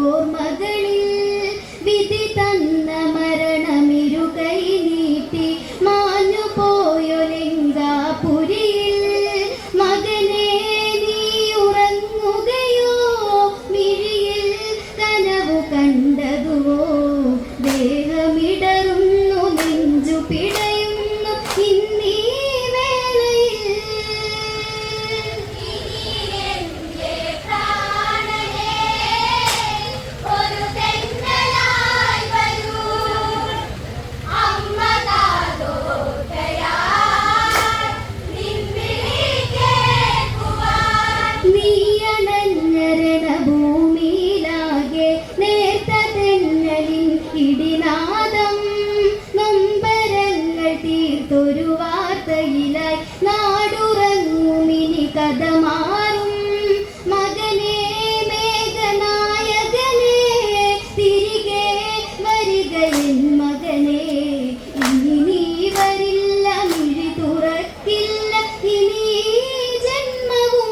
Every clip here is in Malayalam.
ഓർമ്മകളിൽ വിധി തന്ന മരണമിരുകൈ നീട്ടി മാഞ്ഞു പോയൊലെങ്കാപുരിയിൽ മകനെ നീ ഉറങ്ങുകയോ മിഴിയിൽ കനവു കണ്ടതുവോ ദേഹമിടറുന്നു നെഞ്ചു പിടയുന്നു ഇന്നീ ഭൂമിയിലാകെ നേർത്ത തെന്നലിൻ ഇടിനാദം നൊമ്പരങ്ങൾ തീർത്തൊരു വാർത്തയിലായി നാടുറങ്ങുമിനി കഥ മാറും മകനെ മേഘനായകനെ തിരികെ വരികയിൻ മകനെ ഇനി നീ വരില്ല മിഴി തുറക്കില്ല ഇനി ജന്മവും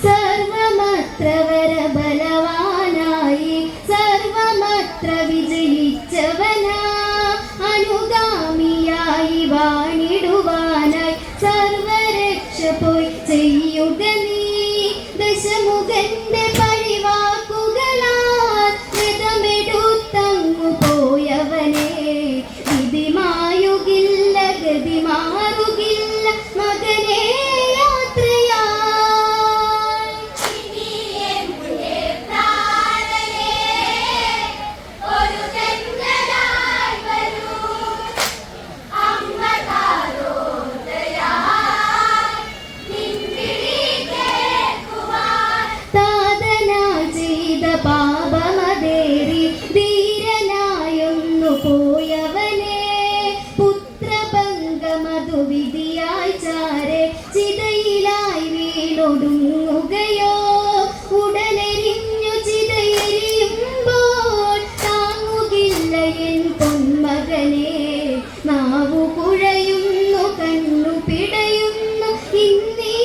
സർവമത്ര ബലവാനായി സർവമത്ര വിജയിച്ചവനാ അനുഗാമിയായി വാണിടുവാനായി സർവരക്ഷ പോയി ചെയ്യുക നീ ദശമുഖന്റെ പഴിവാക്കുകളാൽ വ്രതമെടുത്തങ്ങു പോയവനെ വിധി മായുകില്ല ഗതി മാറുകില്ല മകനെ പാപമതേറി ധീരനായൊന്നു പോയവനെ പുത്രഭംഗമതു വിധിയായി ചാരെ ചിതയിലായി വീണൊടുങ്ങുകയോ ഉടനെരിഞ്ഞു ചിതയെരിയുമ്പോൾ താങ്ങുകില്ല എൻ പൊന്മകനെ നാവു കുഴയുന്നു കണ്ണു പിടയുന്നു ഇന്നീ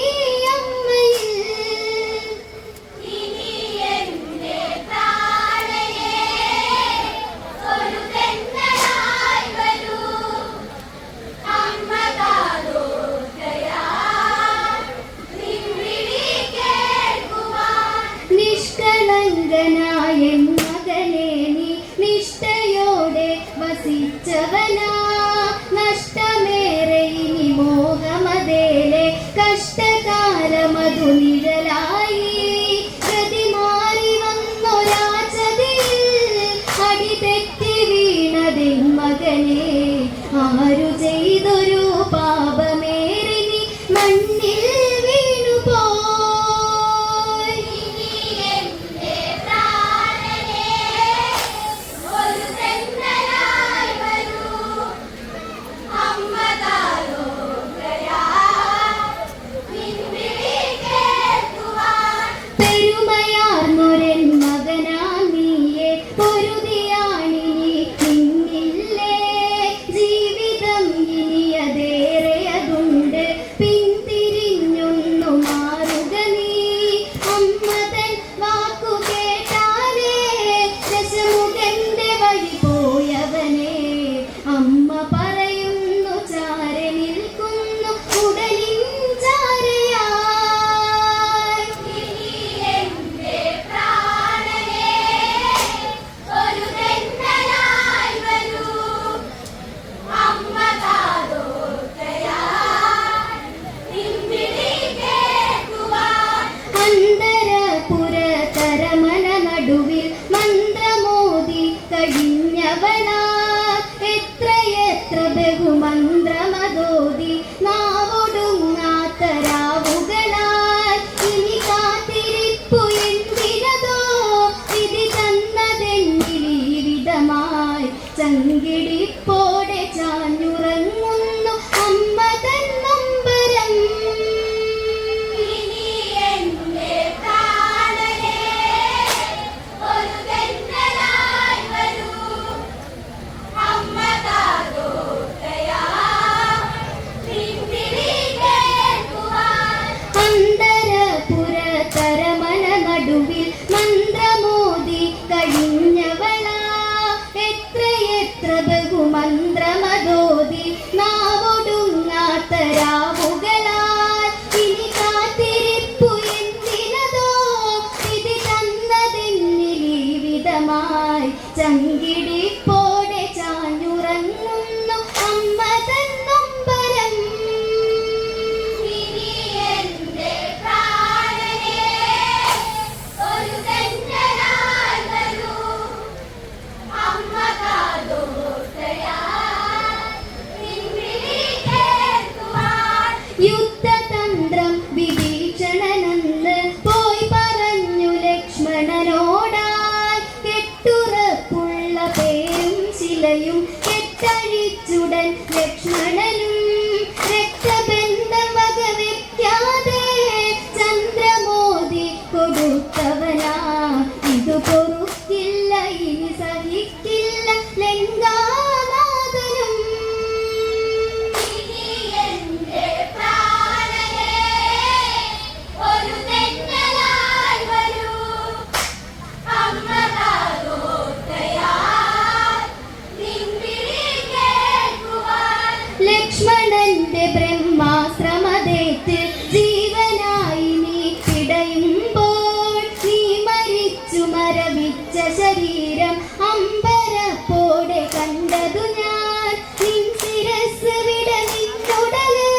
നിഷ്കളങ്കനായ മകനെ നീ നിഷ്ഠയോടെ വസിച്ചവനാ നഷ്ടമേറെ ഇനി മോഹമതേലെ കഷ്ടകാലമതു നിഴലായി ഗതി മാറി വന്നൊരാചതിയിൽ അടിതെറ്റി വീണതിൻ മകനെ ആരു ചെയ്തൊരു പാപമേറി നീ മണ്ണിൽ വീണുപോ മന്ത്രമോദി കഴിഞ്ഞവളാ എത്രയെത്ര ബഹുമന്ത്രമതോതി നാവൊടുങ്ങാത്ത രാവുകളാൽ ഇനി കാത്തിരിപ്പു എന്തിനതോ വിധി തന്നതെന്നിൽ ഈ വിധമായി ചങ്കിടിപ്പോടെ ചാഞ്ഞുറങ്ങുന്നു അമ്മ തൻ നൊമ്പരം. യുദ്ധതന്ത്രം വിഭീഷണനെന്ന് പോയി പറഞ്ഞു ലക്ഷ്മണനോടായി കെട്ടുറപ്പുള്ള പേരും ശിലയും കെട്ടഴിച്ചുടൻ ലക്ഷ്മണനും രക്തബന്ധം വകവെക്കാതെ ചന്ദ്രമോദി കൊടുത്തവനാ ഇതു പൊറുക്കില്ല ഇനി സഹിക്കില്ല ലങ്കാനാഥനും. ലക്ഷ്മണന്റെ ബ്രഹ്മാശ്രമതേറ്റ് ജീവനായി നീ പിടയുമ്പോൾ നീ മരിച്ചു മരവിച്ച ശരീരം അമ്പരപ്പോടെ കണ്ടതു ഞാൻ. നിൻ ശിരസ് വിട നിന്നുടല്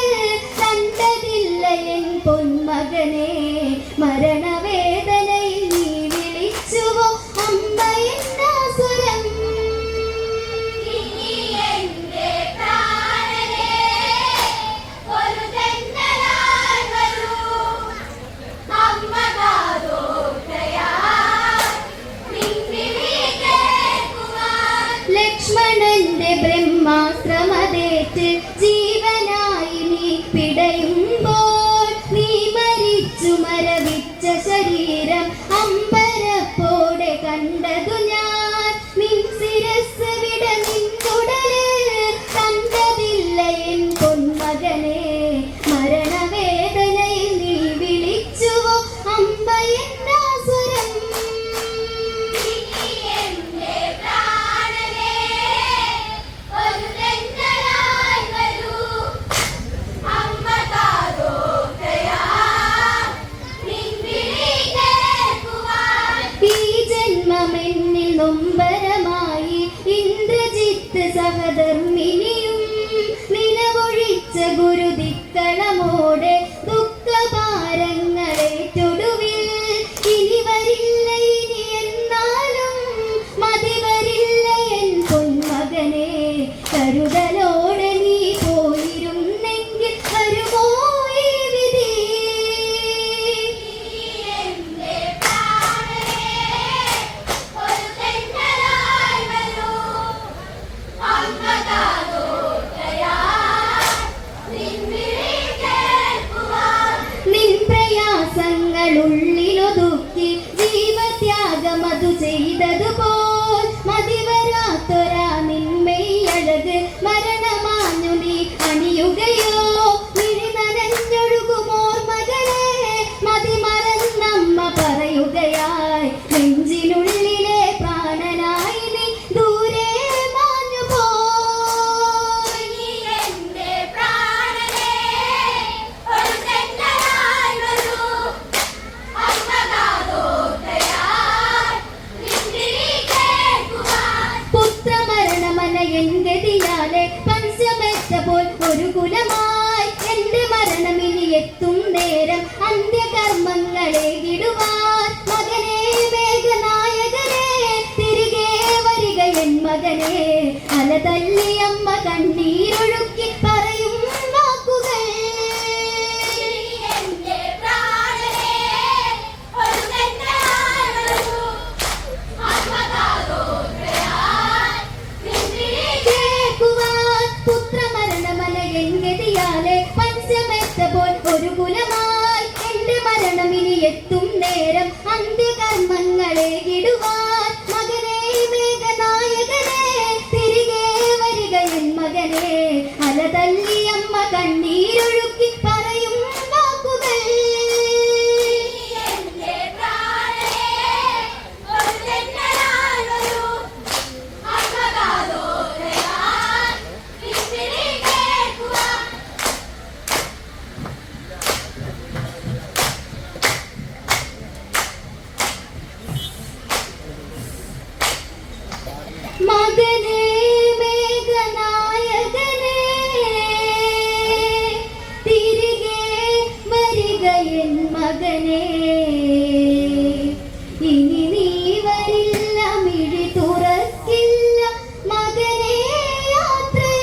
കണ്ടതില്ല എൻ പൊന്മകനെ. മരണവേദനയിൽ നീ വിളിച്ചുവോ അമ്മ എന്നാ സ്വരം. ലക്ഷ്മണന്റെ ബ്രഹ്മാശ്രമതേറ്റ് ജീവനായി നീ പിടയുമ്പോൾ നീ മരിച്ചു മരവിച്ച ശരീരം അമ്പരപ്പോടെ കണ്ടതു ഞാൻ. നിൻ ശിരസ് വിട നിന്നുടല് കണ്ടതില്ല എൻ പൊന്മകനെ. മരണവേദനയിൽ നീ വിളിച്ചുവോ അമ്മ എന്നാ സ്വരം. എന്നിൽ നൊമ്പരമായി ഇന്ദ്രജിത്ത് സഹധർമ്മിനിയും നിലവൊഴിച്ച ഗുരുതിക്കളമോടെ ദുഃഖഭാരങ്ങളേറ്റൊടുവിൽ ഇനി വരില്ല ഇനി എന്നാലും മതി വരില്ല എൻ പൊന്മകനെ. കരുതലോടെ നീ പോയിരുന്നെങ്കിൽ വരുമോ ഈ വിധി. ഉള്ളിലൊതുക്കി ജീവത്യാഗമതു ചെയ്തതുപോൽ മതിവരാത്തൊരാ നിന്മയഴക് മരണമാഞ്ഞു നീ അണിയുകയോ. മിഴി നനഞ്ഞൊഴുകുമോർമകളെ മതിമറന്നമ്മ പറയുകയായി. നെഞ്ചിനുള്ളിലെ പ്രാണനായി നീ ദൂരെ മാഞ്ഞു പോയി. എൻഗതിയാലെ പഞ്ചമെത്തപ്പോൾ ഒരു കുലമായി എന്റെ മരണമിനി എത്തും നേരം അന്ത്യകർമ്മങ്ങളെ ഇടുവാൻ. മകനെ വേഗനായകനെ തിരികെ വരിക എൻ മകനെ. അല തല്ലിയമ്മ കണ്ണീരൊഴുക്കി പറയും വാക്കുകൾ. പഞ്ചമെത്തപ്പോൾ ഒരു കുലമായി എന്റെ മരണമിനി എത്തും നേരം മകനേ മേഘനായകനേ തിരികെ വരിക എൻ മകനേ ഇനി നീ വരില്ല മിഴി തുറക്കില്ല മകനേ യാത്രയായി.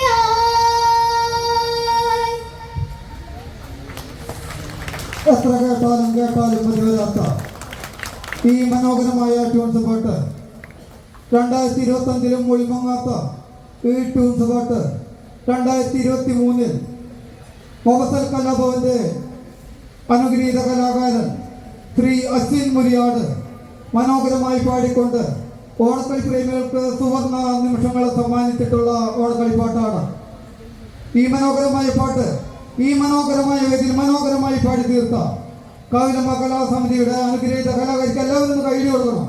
എത്ര കേട്ടാലും മതി വരാത്ത ഈ മനോഹരമായ ട്യൂൺസ് പാട്ട് 2025 ഒളിമങ്ങാത്ത ഈ ട്യൂൺസ് പാട്ട് 2023 മൊഹസൽ കലാഭവന്റെ അനുഗ്രഹീത കലാകാരൻ ശ്രീ അശ്വിൻ മുരിയാട് മനോഹരമായി പാടിക്കൊണ്ട് ഓണക്കളി പ്രേമികൾക്ക് സുവർണ നിമിഷങ്ങൾ സമ്മാനിച്ചിട്ടുള്ള ഓണക്കളി പാട്ടാണ്. ഈ മനോഹരമായ പാട്ട് ഈ മനോഹരമായ വേദിയിൽ മനോഹരമായി പാടി തീർത്ത കാവിലമ്മ കലാസമിതിയുടെ അനുഗ്രഹീത കലാകാരിക്ക് എല്ലാവരും കൈയ്യടി കൊടുക്കണം.